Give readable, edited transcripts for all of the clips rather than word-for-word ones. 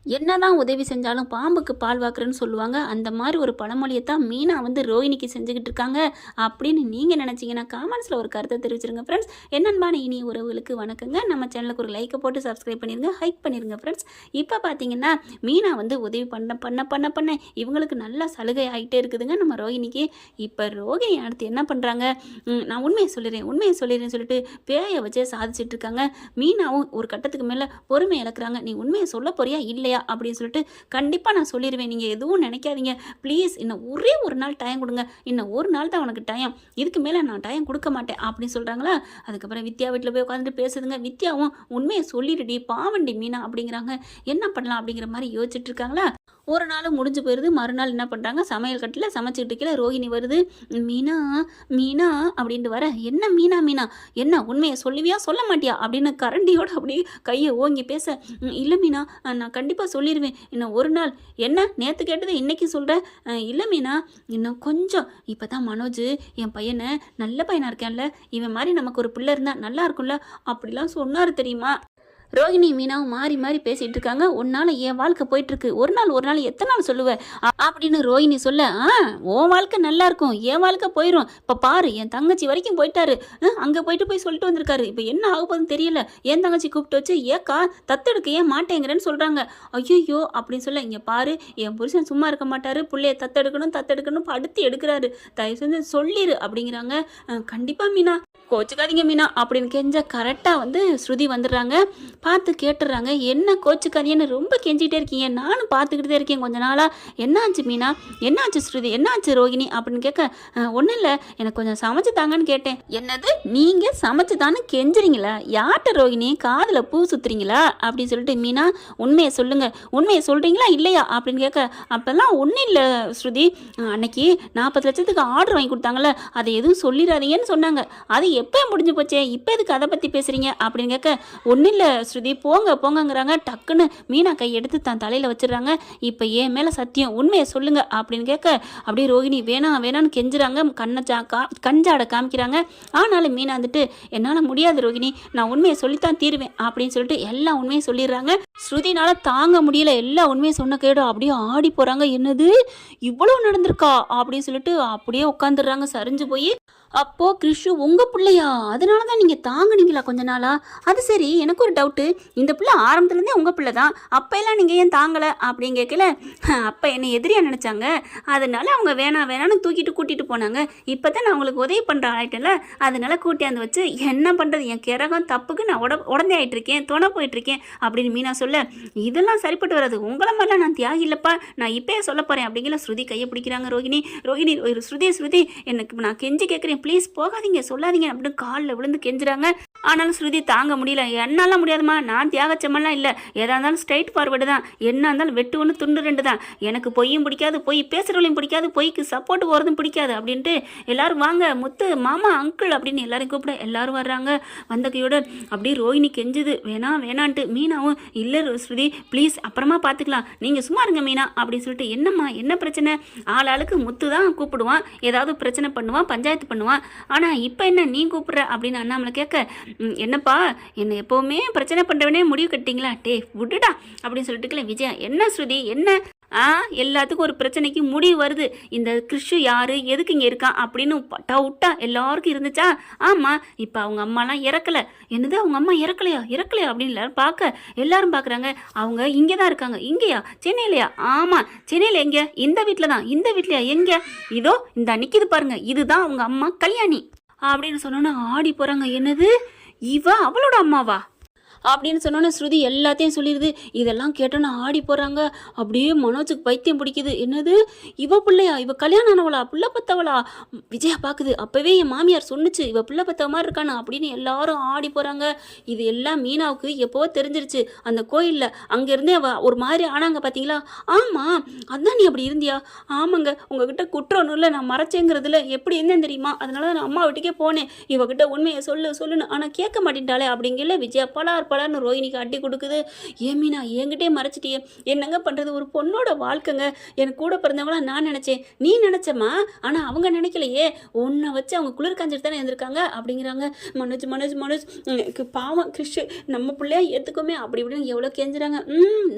என்னதான் உதவி செஞ்சாலும் பாம்புக்கு பால் வாக்குறேன்னு சொல்லுவாங்க. அந்த மாதிரி ஒரு பழமொழியை தான் மீனா வந்து ரோஹிணிக்கு செஞ்சுக்கிட்டு இருக்காங்க அப்படின்னு நீங்கள் நினச்சிங்கன்னா காமெண்ட்ஸில் ஒரு கருத்தை தெரிவிச்சிருங்க ஃப்ரெண்ட்ஸ். என்னன்பான இனி உறவுகளுக்கு வணக்கங்க. நம்ம சேனலுக்கு ஒரு லைக்கை போட்டு சப்ஸ்கிரைப் பண்ணிடுங்க, ஹைக் பண்ணிடுங்க ஃப்ரெண்ட்ஸ். இப்போ பார்த்தீங்கன்னா மீனா வந்து உதவி பண்ண பண்ண பண்ண பண்ண இவங்களுக்கு நல்லா சலுகை ஆகிட்டே இருக்குதுங்க நம்ம ரோஹிணிக்கு. இப்போ ரோஹிணி அடுத்து என்ன பண்ணுறாங்க, நான் உண்மையை சொல்லிடுறேன் சொல்லிட்டு பேயை வச்சே சாதிச்சுட்டு இருக்காங்க. மீனாவும் ஒரு கட்டத்துக்கு மேலே பொறுமை இழக்கிறாங்க. நீ உண்மையை சொல்ல போறியா இல்லையா அப்படின்னு சொல்லிட்டு கண்டிப்பாக நான் சொல்லிடுவேன், நீங்கள் எதுவும் நினைக்காதீங்க ப்ளீஸ், இன்னும் ஒரே ஒரு நாள் டைம் கொடுங்க, இன்னும் ஒரு நாள் தான் உனக்கு டைம், இதுக்கு மேலே நான் டைம் கொடுக்க மாட்டேன் அப்படின்னு சொல்கிறாங்களா. அதுக்கப்புறம் வித்யா வீட்டில் போய் உட்காந்துட்டு பேசுதுங்க. வித்யாவும் உண்மையை சொல்லிடுடி பாவண்டி மீனா அப்படிங்கிறாங்க. என்ன பண்ணலாம் அப்படிங்கிற மாதிரி யோசிச்சுட்டு இருக்காங்களா. ஒரு நாள் முடிஞ்சு போயிடுது. மறுநாள் என்ன பண்ணுறாங்க, சமையல் கட்டில் சமைச்சிட்டு இருக்கல ரோஹிணி வருது. மீனா மீனா அப்படின்ட்டு வர, என்ன மீனா மீனா என்ன உண்மையை சொல்லுவியா சொல்ல மாட்டியா அப்படின்னு கரண்டியோடு அப்படியே கையை ஓங்கி பேச, இல்லை மீனா நான் கண்டிப்பாக சொல்லிடுவேன், இன்னும் ஒரு நாள். என்ன நேற்று கேட்டது இன்னைக்கு சொல்கிறேன், இல்லை மீனா இன்னும் கொஞ்சம். இப்போ தான் மனோஜ் என் பையனை நல்ல பையனாக இருக்கேன்ல, இவன் மாதிரி நமக்கு ஒரு பிள்ளை இருந்தால் நல்லா இருக்கும்ல அப்படிலாம் சொன்னார் தெரியுமா. ரோஹிணி மீனாவும் மாறி மாறி பேசிகிட்டு இருக்காங்க. உன்னால் என் வாழ்க்கை போயிட்டுருக்கு, ஒரு நாள் எத்தனை நாள் சொல்லுவேன் அப்படின்னு ரோஹிணி சொல்ல, உன் வாழ்க்கை நல்லா இருக்கும், என் வாழ்க்கை போயிடும். இப்போ பாரு என் தங்கச்சி வரைக்கும் போயிட்டாரு, அங்கே போய் சொல்லிட்டு வந்திருக்காரு, இப்போ என்ன ஆக போகுதுன்னு தெரியல. என் தங்கச்சி கூப்பிட்டு வச்சு ஏக்கா தத்தெடுக்க ஏன் மாட்டேங்கிறேன்னு சொல்கிறாங்க. ஐயோ அப்படின்னு சொல்ல, இங்கே பாரு என் புருஷன் சும்மா இருக்க மாட்டார், பிள்ளைய தத்தெடுக்கணும் அடுத்து எடுக்கிறாரு, தயவு செஞ்சு சொல்லிடு அப்படிங்கிறாங்க. கண்டிப்பாக மீனா கோச்சுக்காதீங்க மீனா அப்படின்னு கெஞ்ச கரெக்டாக வந்து ஸ்ருதி வந்துடுறாங்க. பார்த்து கேட்டுடுறாங்க, என்ன கோச்சுக்காதீங்கன்னு ரொம்ப கெஞ்சிகிட்டே இருக்கீங்க, நானும் பார்த்துக்கிட்டே இருக்கேன் கொஞ்ச நாளாக, என்னாச்சு மீனா, என்னாச்சு ஸ்ருதி, என்னாச்சு ரோஹிணி அப்படின்னு கேட்க, ஒன்றும் இல்லை எனக்கு கொஞ்சம் சமைச்சு தாங்கன்னு கேட்டேன். என்னது நீங்கள் சமைச்சு தானே கெஞ்சுறீங்களா, யார்கிட்ட ரோஹிணி காதில் பூ சுற்றுறீங்களா அப்படின்னு சொல்லிட்டு, மீனா உண்மையை சொல்லுங்கள், உண்மையை சொல்கிறீங்களா இல்லையா அப்படின்னு கேட்க, அப்போல்லாம் ஒன்றும் இல்லை ஸ்ருதி, அன்னைக்கு 40 லட்சத்துக்கு ஆர்டர் வாங்கி கொடுத்தாங்கல்ல, அதை எதுவும் சொல்லிடாதீங்கன்னு சொன்னாங்க, அது எப்போ முடிஞ்சு போச்சே, இப்போ எதுக்கு அதை பற்றி பேசுகிறீங்க அப்படின்னு கேட்க, ஒன்றும் இல்லை ஸ்ருதி போங்கங்கிறாங்க. டக்குன்னு மீனா கை எடுத்து தான் தலையில் வச்சிடறாங்க. இப்போ ஏன் மேலே சத்தியம் உண்மையை சொல்லுங்க அப்படின்னு கேட்க, அப்படியே ரோஹிணி வேணான்னு கெஞ்சுறாங்க, கஞ்சாட காமிக்கிறாங்க. ஆனாலும் மீனா வந்துட்டு, என்னால் முடியாது ரோஹிணி, நான் உண்மையை சொல்லித்தான் தீருவேன் அப்படின்னு சொல்லிட்டு எல்லா உண்மையை சொல்லிடுறாங்க. ஸ்ருதினால தாங்க முடியல, எல்லா உண்மையை சொன்ன கேடு அப்படியே ஆடி போகிறாங்க. என்னது இவ்வளோ நடந்திருக்கா அப்படின்னு சொல்லிட்டு அப்படியே உட்காந்துடுறாங்க சரிஞ்சு போய். அப்போது கிறிஷு உங்கள் பிள்ளையா, அதனால தான் நீங்கள் தாங்குனீங்களா கொஞ்ச நாளா, அது சரி எனக்கு ஒரு டவுட்டு, இந்த பிள்ளை ஆரம்பத்துலேருந்தே உங்கள் பிள்ளை தான், அப்போ எல்லாம் நீங்கள் ஏன் தாங்கலை அப்படின்னு கேட்கல, அப்போ என்னை எதிரியாக நினச்சாங்க, அதனால அவங்க வேணான்னு கூட்டிகிட்டு போனாங்க, இப்போ தான் நான் உங்களுக்கு உதவி பண்ணுற ஆகிட்டல, அதனால கூட்டியாந்து வச்சு என்ன பண்ணுறது, என் கிரகம் தப்புக்கு நான் உடந்தே ஆகிட்டுருக்கேன், துணை போயிட்டுருக்கேன் அப்படின்னு மீனா சொல்ல, இதெல்லாம் சரிப்பட்டு வராது, உங்களை மாதிரிலாம் நான் தியாகி இல்லைப்பா, நான் இப்போயே சொல்ல போகிறேன் அப்படிங்கிற ஸ்ருதி கையை பிடிக்கிறாங்க. ரோஹிணி ஸ்ருதி எனக்கு நான் கெஞ்சி கேட்குறேன் ப்ளீஸ் போகாதீங்க சொல்லாதீங்க அப்படின்னு காலில் விழுந்து கெஞ்சுறாங்க. ஆனாலும் ஸ்ருதி தாங்க முடியல, என்னாலாம் முடியாதுமா, நான் தியாகச்சமெல்லாம் இல்லை, எதாக இருந்தாலும் ஸ்ட்ரைட் ஃபார்வர்டு தான், என்ன இருந்தாலும் வெட்டு ஒன்று துண்டு 2 தான், எனக்கு பொய்யும் பிடிக்காது, பொய் பேசுகிறவளையும் பிடிக்காது, பொய்க்கு சப்போர்ட் போகிறதும் பிடிக்காது அப்படின்ட்டு எல்லாரும் வாங்க முத்து மாமா அங்கிள் அப்படின்னு எல்லாரும் கூப்பிட எல்லாரும் வர்றாங்க. வந்த கையோட அப்படியே ரோஹிணி கெஞ்சுது வேணான்ட்டு. மீனாவும் இல்லை ஸ்ருதி ப்ளீஸ் அப்புறமா பார்த்துக்கலாம், நீங்கள் சும்மா இருங்க மீனா அப்படின்னு சொல்லிட்டு, என்னம்மா என்ன பிரச்சனை, ஆளுக்கு முத்து தான் கூப்பிடுவான், ஏதாவது பிரச்சனை பண்ணுவான், பஞ்சாயத்து பண்ணுவான், ஆனால் இப்போ என்ன நீ கூப்பிட்ற அப்படின்னு அண்ணாமலை கேட்க, என்னப்பா என்னை எப்போவுமே பிரச்சனை பண்ணுறவனே முடிவு கட்டிங்களா, டே விட்டுடா அப்படின்னு சொல்லிட்டுக்கல. விஜயா என்ன ஸ்ருதி என்ன, எல்லாத்துக்கும் ஒரு பிரச்சனைக்கு முடிவு வருது, இந்த கிறிஷு யாரு எதுக்கு இங்கே இருக்கான் அப்படின்னு டவுட்டா எல்லாருக்கும் இருந்துச்சா. ஆமாம் இப்போ அவங்க அம்மாலாம் இறக்கலை, என்னது அவங்க அம்மா இறக்கலையா அப்படின்னு எல்லாரும் பார்க்குறாங்க. அவங்க இங்கே தான் இருக்காங்க. இங்கேயா, சென்னையிலையா? ஆமாம் சென்னையில். எங்கே? இந்த வீட்டில் தான். இந்த வீட்லையா? எங்கே? இதோ இந்த நிற்கிது பாருங்க, இதுதான் அவங்க அம்மா கல்யாணி அப்படின்னு சொன்னோன்னா ஆடி போகிறாங்க. என்னது அவளோட அம்மாவா அப்படின்னு சொன்னோன்னே ஸ்ருதி எல்லாத்தையும் சொல்லிடுது. இதெல்லாம் கேட்டோன்னு ஆடி போகிறாங்க. அப்படியே மனோஜுக்கு பைத்தியம் பிடிக்குது. என்னது இவ பிள்ளையா, இவ கல்யாணம் ஆனவளா, பிள்ளை பத்தவளா, விஜயா பார்க்குது. அப்போவே என் மாமியார் சொன்னுச்சு இவ பிள்ளை பத்தவ மாதிரி இருக்கானா அப்படின்னு எல்லாரும் ஆடி போகிறாங்க. இது எல்லாம் மீனாவுக்கு எப்போ தெரிஞ்சிருச்சு. அந்த கோயிலில் அங்கேருந்தே ஒரு மாதிரி ஆனாங்க பார்த்தீங்களா. ஆமாம் அதான் நீ அப்படி இருந்தியா. ஆமாங்க உங்ககிட்ட குற்றம் ஒன்றும் இல்லை, நான் மறைச்சேங்கிறதுல எப்படி இருந்தேன் தெரியுமா, அதனால நான் அம்மா வீட்டுக்கே போனேன், இவகிட்ட உண்மையை சொல்லுன்னு, ஆனால் கேட்க மாட்டேன்ட்டாலே அப்படிங்கல. விஜயா பலார் பலன்னு ரோஹிணிக்கு அடி கொடுக்குது. ஏன் மீனா என்கிட்டே மறைச்சிட்டியே, என்னங்க பண்ணுறது, ஒரு பொண்ணோட வாழ்க்கைங்க. எனக்கு கூட பிறந்தவங்களாம் நான் நினச்சேன், நீ நினச்சம்மா, ஆனால் அவங்க நினைக்கலையே, உன்னை வச்சு அவங்க குளிர் காஞ்சிட்டு தானே இருந்திருக்காங்க அப்படிங்கிறாங்க. மனோஜ் மனோஜ் மனோஜ் பாவம் கிறிஷ், நம்ம பிள்ளையா ஏற்றுக்குமே அப்படி இப்படின்னு எவ்வளோ கெஞ்சுறாங்க.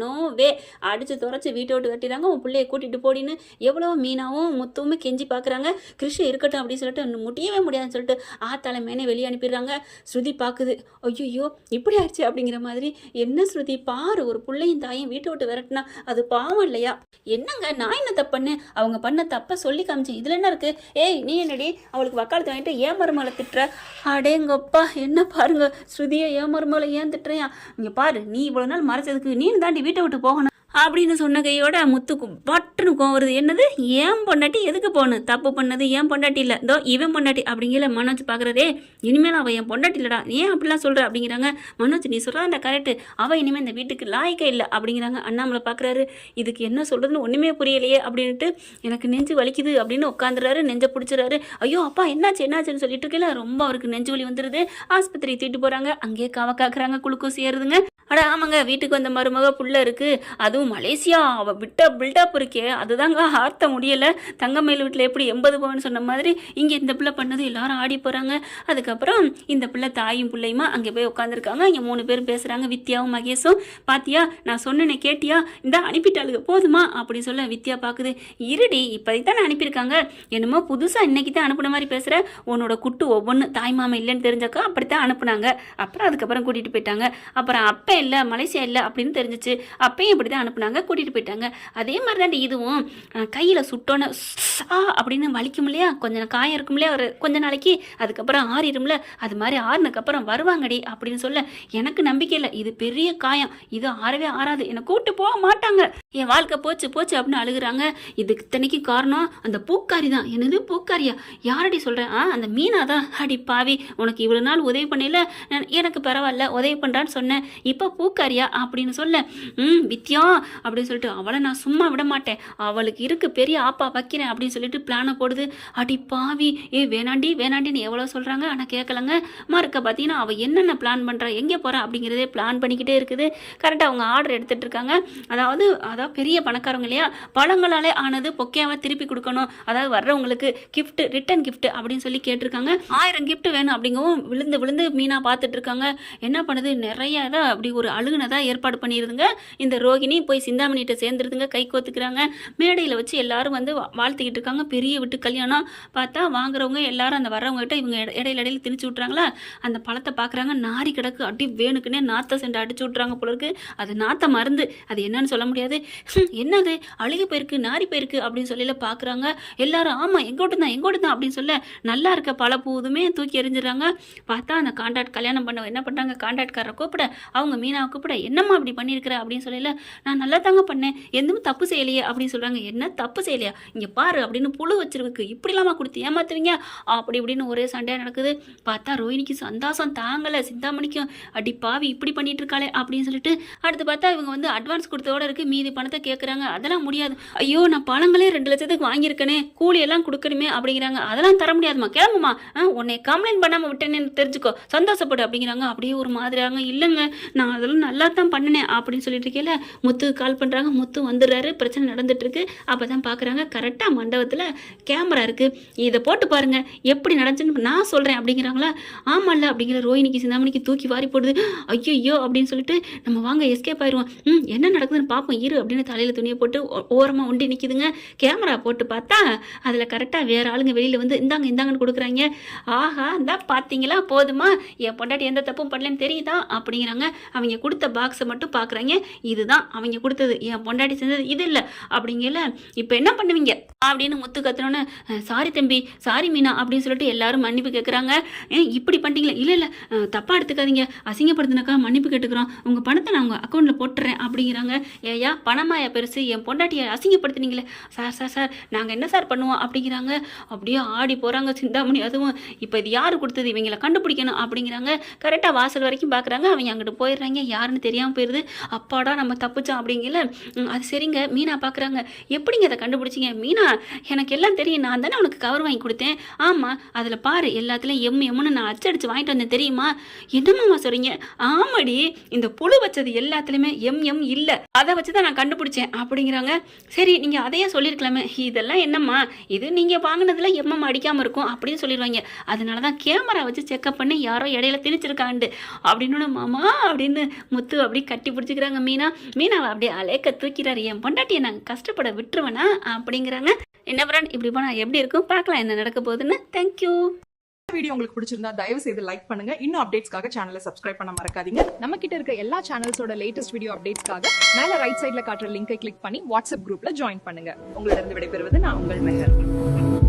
நோ வே, அடித்து துறைச்சி வீட்டை விட்டு கட்டிடுறாங்க. உன் பிள்ளைய கூட்டிகிட்டு போடின்னு எவ்வளோ மீனாவும் முத்துவுமே கெஞ்சி பார்க்குறாங்க. கிறிஷ் இருக்கட்டும் அப்படின்னு சொல்லிட்டு முடியவே முடியாதுன்னு சொல்லிட்டு ஆத்தால மேனே வெளியே அனுப்பிடுறாங்க. ஸ்ருதி பார்க்குது, ஐயோ இப்படி ஆயிடுச்சு அப்படிங்கிற மாதிரி. என்ன ஸ்ருதி பாரு, ஒரு பிள்ளையும் தாயும் வீட்டை விட்டு விரட்டினா அது பாவம் இல்லையா? என்னங்க நான் என்ன தப்பு பண்ணேன், அவங்க பண்ண தப்பை சொல்லி காமிச்சேன், இதில் என்ன இருக்குது? ஏய் நீ என்னடி அவளுக்கு வக்காலத்து வாங்கிட்டு ஏன் மருமகளை திட்டுற? அடேங்கப்பா என்ன பாருங்க, ஸ்ருதியை ஏன் மருமகளை ஏன் திட்டுறியா? இங்கே பாரு, நீ இவ்வளோ நாள் மறைச்சதுக்கு நீ தாண்டி வீட்டை விட்டு போகணும் அப்படின்னு சொன்ன கையோட முத்துக்கு பட்டுன்னு கோவம் வருது. என்னது ஏன் பொண்டாட்டி எதுக்கு போகணும், தப்பு பண்ணது ஏன் பொண்டாட்டி இல்லை, இதோ இவன் பொண்டாட்டி அப்படிங்கிற மனோஜ் பார்க்குறதே. இனிமேல் அவள் என் பொண்டாட்டி இல்லடா, ஏன் அப்படிலாம் சொல்கிற அப்படிங்கிறாங்க. மனோஜ் நீ சொல்கிறா அந்த கரெக்டு, அவள் இனிமேல் இந்த வீட்டுக்கு லாய்க்கே இல்லை அப்படிங்கிறாங்க. அண்ணாமலை பார்க்குறாரு, இதுக்கு என்ன சொல்கிறதுன்னு ஒன்றுமே புரியலையே அப்படின்ட்டு எனக்கு நெஞ்சு வலிக்குது அப்படின்னு உட்காந்துறாரு. நெஞ்சை பிடிச்சிறாரு. ஐயோ அப்பா என்னாச்சு என்னாச்சுன்னு சொல்லிட்டு இருக்கல, ரொம்ப அவருக்கு நெஞ்சு வலி வந்துடுது. ஆஸ்பத்திரி தூக்கிட்டு போகிறாங்க. அங்கேயே காவ காக்குறாங்க, குளுக்கோஸ் ஏறுதுங்க. அட ஆமாங்க, வீட்டுக்கு வந்த மருமக புள்ள இருக்குது, அதுவும் மலேசியா, அவள் விட்ட பில்டப் இருக்கே அதுதாங்க ஆர்த்த முடியலை. தங்கமயில் வீட்டில் எப்படி 80 பவுன் சொன்ன மாதிரி இங்கே இந்த பிள்ளை பண்ணது எல்லாரும் ஆடி போகிறாங்க. அதுக்கப்புறம் இந்த பிள்ளை தாயும் பிள்ளையுமா அங்கே போய் உட்காந்துருக்காங்க. இங்கே 3 பேரும் பேசுகிறாங்க, வித்யாவும் மகேஷும். பாத்தியா நான் சொன்னேனே கேட்டியா, இந்த அனுப்பிட்டாளுங்க போதுமா அப்படின்னு சொல்ல வித்யா பார்க்குது. இருடி இப்போதைக்கு தான் அனுப்பியிருக்காங்க, என்னமோ புதுசாக இன்னைக்கு தான் அனுப்புன மாதிரி பேசுகிற, உன்னோட குட்டு ஒவ்வொன்று தாய் மாமா இல்லைன்னு தெரிஞ்சாக்கா அப்படித்தான் அனுப்புனாங்க. அப்புறம் அதுக்கப்புறம் கூட்டிகிட்டு போயிட்டாங்க. அப்புறம் அப்போ இல்லை மலேசியா இல்லை அப்படின்னு தெரிஞ்சிச்சு, அப்பயும் இப்படி தான் அனுப்புனாங்க, கூட்டிகிட்டு போயிட்டாங்க. அதே மாதிரி தான் இதுவும் கையில் சுட்டோன்னு அப்படின்னு வலிக்கும் இல்லையா, கொஞ்சம் காயம் இருக்கும் இல்லையா ஒரு கொஞ்ச நாளைக்கு, அதுக்கப்புறம் ஆறிடும்ல, அது மாதிரி ஆறுனதுக்கப்புறம் வருவாங்கடி அப்படின்னு சொல்ல எனக்கு நம்பிக்கை இல்லை, இது பெரிய காயம், இது ஆறவே ஆறாது, என்னை கூப்பிட்டு போக மாட்டாங்க, என் வாழ்க்கை போச்சு போச்சு அப்படின்னு அழுகுறாங்க. இதுக்கு இத்தனைக்கு காரணம் அந்த பூக்காரி தான். என்னது பூக்காரியா, யாரடி சொல்கிறேன்? அந்த மீனா தான். அடி பாவி, உனக்கு இவ்வளோ நாள் உதவி பண்ணல, எனக்கு பரவாயில்ல உதவி பண்ணுறான்னு சொன்னேன், இப்போ பூக்காரியா அப்படின்னு சொல்ல வித்யா அப்படின்னு சொல்லிட்டு அவளை நான் சும்மா விட மாட்டேன், அவளுக்கு இருக்கு பெரிய ஆப்பா வைக்கிறேன் அப்படின்னு சொல்லிட்டு பிளானை போடுது. அடி பாவி, வேணாண்டி வேணாண்டின்னு எவ்வளோ சொல்கிறாங்க ஆனால் கேட்கலங்க. மறுக்க பார்த்தீங்கன்னா அவள் என்னென்ன பிளான் பண்ணுறா, எங்கே போகிறா அப்படிங்கிறதே பிளான் பண்ணிக்கிட்டே இருக்குது. கரெக்டாக அவங்க ஆர்டர் எடுத்துகிட்டு இருக்காங்க. அதாவது பெரிய பணக்காரங்க இல்லையா, பழங்களாலே ஆனது பொக்கையாவை திருப்பி கொடுக்கணும், அதாவது வர்றவங்களுக்கு கிஃப்ட் ரிட்டன் கிஃப்ட் அப்படின்னு சொல்லி கேட்டிருக்காங்க. 1000 கிஃப்ட் வேணும் அப்படிங்கவும் விழுந்து விழுந்து மீனா பார்த்துட்டு இருக்காங்க. என்ன பண்ணுது, நிறைய தான் அப்படி ஒரு அழுகுனதாக ஏற்பாடு பண்ணிடுதுங்க. இந்த ரோகிணி போய் சிந்தாமணிகிட்ட சேர்ந்துருதுங்க, கை கோத்துக்கிறாங்க. மேடையில் வச்சு எல்லாரும் வந்து வாழ்த்திக்கிட்டு இருக்காங்க. பெரிய விட்டு கல்யாணம். பார்த்தா வாங்குறவங்க எல்லாரும் அந்த வர்றவங்ககிட்ட இவங்க இடையில திணிச்சு விட்றாங்களா, அந்த பழத்தை பார்க்குறாங்க, நாரி கிடக்கு, அடி வேணுக்குன்னே நாத்த சென்று அடிச்சு விட்றாங்க போல இருக்கு. அது நாத்த மருந்து, அது என்னன்னு சொல்ல முடியாது. என்னது அழுகி போயிருக்கு நாரி போயிருக்கு அப்படின்னு சொல்லி பார்க்குறாங்க எல்லாரும். ஆமாம் எங்கோட்டு தான் அப்படின்னு சொல்ல நல்லா இருக்க பல பூதுமே தூக்கி எறிஞ்சிடறாங்க. பார்த்தா அந்த கான்ட்ராக்ட் கல்யாணம் பண்ண என்ன பண்ணுறாங்க, கான்ட்ராக்ட்காரரை கூப்பிட, அவங்க மீனாவை கூப்பிட, என்னம்மா அப்படி பண்ணியிருக்கிற அப்படின்னு சொல்லல, நான் நல்லா தாங்க பண்ணேன், எதுவும் தப்பு செய்யலையே அப்படின்னு சொல்கிறாங்க. என்ன தப்பு செய்யலையா, இங்கே பாரு அப்படின்னு புழு வச்சிருக்கு, இப்படி இல்லாமல் கொடுத்து ஏமாத்துவீங்க அப்படி இப்படின்னு ஒரே சண்டையாக நடக்குது. பார்த்தா ரோஹிணிக்கு சந்தோஷம் தாங்கலை, சிந்தாமணிக்கும் அடி பாவி இப்படி பண்ணிட்டு இருக்காளே அப்படின்னு சொல்லிட்டு அடுத்து பார்த்தா இவங்க வந்து அட்வான்ஸ் கொடுத்தோட இருக்கு, மீதி பணத்தை கேட்குறாங்க. அதெல்லாம் முடியாது, ஐயோ நான் பழங்களே 2 லட்சத்துக்கு வாங்கியிருக்கேனே, கூலியெல்லாம் கொடுக்கணுமே அப்படிங்கிறாங்க. அதெல்லாம் தர முடியாதுமா, கிளம்புமா, உன்னை கம்ப்ளைண்ட் பண்ணாமல் விட்டேன்னு தெரிஞ்சுக்கோ, சந்தோஷப்படு அப்படிங்கிறாங்க. அப்படியே ஒரு மாதிரியாங்க, இல்லைங்க நான் அதெல்லாம் நல்லா தான் பண்ணினேன் அப்படின்னு சொல்லிட்டு இருக்கேல, முத்து கால் பண்ணுறாங்க. முத்து வந்துடுறாரு, பிரச்சனை நடந்துட்டு இருக்கு. அப்போ தான் பார்க்குறாங்க கரெக்டாக மண்டபத்தில் கேமரா இருக்குது, இதை போட்டு பாருங்க எப்படி நடந்துச்சுன்னு நான் சொல்கிறேன் அப்படிங்கிறாங்களா. ஆமாம்ல அப்படிங்கிற ரோஹிணிக்கு சிந்தாமணிக்கு தூக்கி வாரி போடுது. ஐயோ அப்படின்னு சொல்லிட்டு நம்ம வாங்க எஸ்கேப் ஆயிடுவோம், என்ன நடக்குதுன்னு பார்ப்போம் இரு அப்படின்னு தலையில் துணியை போட்டு ஓரமாக ஒண்டி நிற்கிதுங்க. கேமரா போட்டு பார்த்தா அதில் கரெக்டாக வேறு ஆளுங்க வெளியில் வந்து இந்தாங்கன்னு கொடுக்குறாங்க. ஆஹா இந்தா பார்த்தீங்களா, போதுமா, என் பொண்டாட்டி எந்த தப்பும் பண்ணலன்னு தெரியுதா அப்படிங்கிறாங்க. அவங்க கொடுத்த பாக்ஸை மட்டும் பார்க்குறாங்க, இதுதான் அவங்க கொடுத்தது, என் பொண்டாட்டி செஞ்சது இது இல்லை அப்படிங்கல. இப்போ என்ன பண்ணுவீங்க அப்படின்னு முத்து கத்துனோன்னு, சாரி தம்பி சாரி மீனா அப்படின்னு சொல்லிட்டு எல்லாரும் மன்னிப்பு கேட்குறாங்க. இப்படி பண்ணிட்டீங்களா, இல்லை தப்பாக எடுத்துக்காதீங்க, அசிங்கப்படுத்தினாக்கா மன்னிப்பு கேட்டுக்கிறோம், உங்கள் பணத்தை நான் உங்கள் அக்கௌண்ட்டில் போட்டுறேன் அப்படிங்கிறாங்க. ஏயா பணம் பணமாயா பெருசு, என் பொண்டாட்டியை அசிங்கப்படுத்துனீங்களே சார் சார் சார் நாங்கள் என்ன சார் பண்ணுவோம் அப்படிங்கிறாங்க. அப்படியே ஆடி போகிறாங்க சிந்தாமணி. அதுவும் இப்போ இது யார் கொடுத்தது, இவங்களை கண்டுபிடிக்கணும் அப்படிங்கிறாங்க. கரெக்டாக வாசல் வரைக்கும் பார்க்குறாங்க, அவங்க அங்கிட்டு போயிடுறாங்க, யாருன்னு தெரியாமல் போயிடுது. அப்பாடா நம்ம தப்பிச்சோம் அப்படிங்கல. அது சரிங்க. மீனா பார்க்குறாங்க, எப்படிங்க அதை கண்டுபிடிச்சிங்க? மீனா எனக்கு எல்லாம் தெரியும், நான் தானே உனக்கு கவர் வாங்கி கொடுத்தேன். ஆமாம் அதில் பாரு எல்லாத்துலேயும் எம்முன்னு நான் அச்சடிச்சு வாங்கிட்டு வந்தேன் தெரியுமா? என்னம்மா சொல்கிறீங்க? ஆமாடி, இந்த புழு வச்சது எல்லாத்துலேயுமே எம் இல்லை, அதை வச்சு தான் நான் கண்டுபிடிச்சேன் அப்படிங்கிறாங்க. சரி நீங்கள் அதையே சொல்லியிருக்கலாமே, இதெல்லாம் என்னம்மா இது நீங்கள் வாங்கினதுல எம்எம் அடிக்காமல் இருக்கும் அப்படின்னு சொல்லிடுவாங்க. அதனால தான் கேமரா வச்சு செக்அப் பண்ணி யாரோ இடையில திணிச்சிருக்காண்டு அப்படின்னு மாமா அப்படின்னு முத்து அப்படி கட்டி பிடிச்சிக்கிறாங்க. மீனாவை அப்படியே அலேக்க தூக்கிறாரு. என் பொண்டாட்டியை நாங்கள் கஷ்டப்பட விட்டுருவேனா அப்படிங்கிறாங்க. என்ன ஃப்ரெண்ட் இப்படி போனால் எப்படி இருக்கும் பார்க்கலாம் என்ன நடக்க போகுதுன்னு. தேங்க்யூ. வீடியோ உங்களுக்கு பிடிச்சிருந்தா தயவு செய்து லைக் பண்ணுங்க. இன்னும் அப்டேட்ஸ்க்காக சேனலை சப்ஸ்கிரைப் பண்ண மறக்காதீங்க. நம்ம கிட்ட இருக்க எல்லா சேனல்ஸோட லேட்டஸ்ட் வீடியோ அப்டேட்ஸ்க்காக மேல ரைட் சைடுல காட்டுற லிங்கை கிளிக் பண்ணி வாட்ஸ்அப் குரூப்ல ஜாயின் பண்ணுங்க. உங்களிடம் விடைபெறுவது நான் உங்கள் மெஹர்.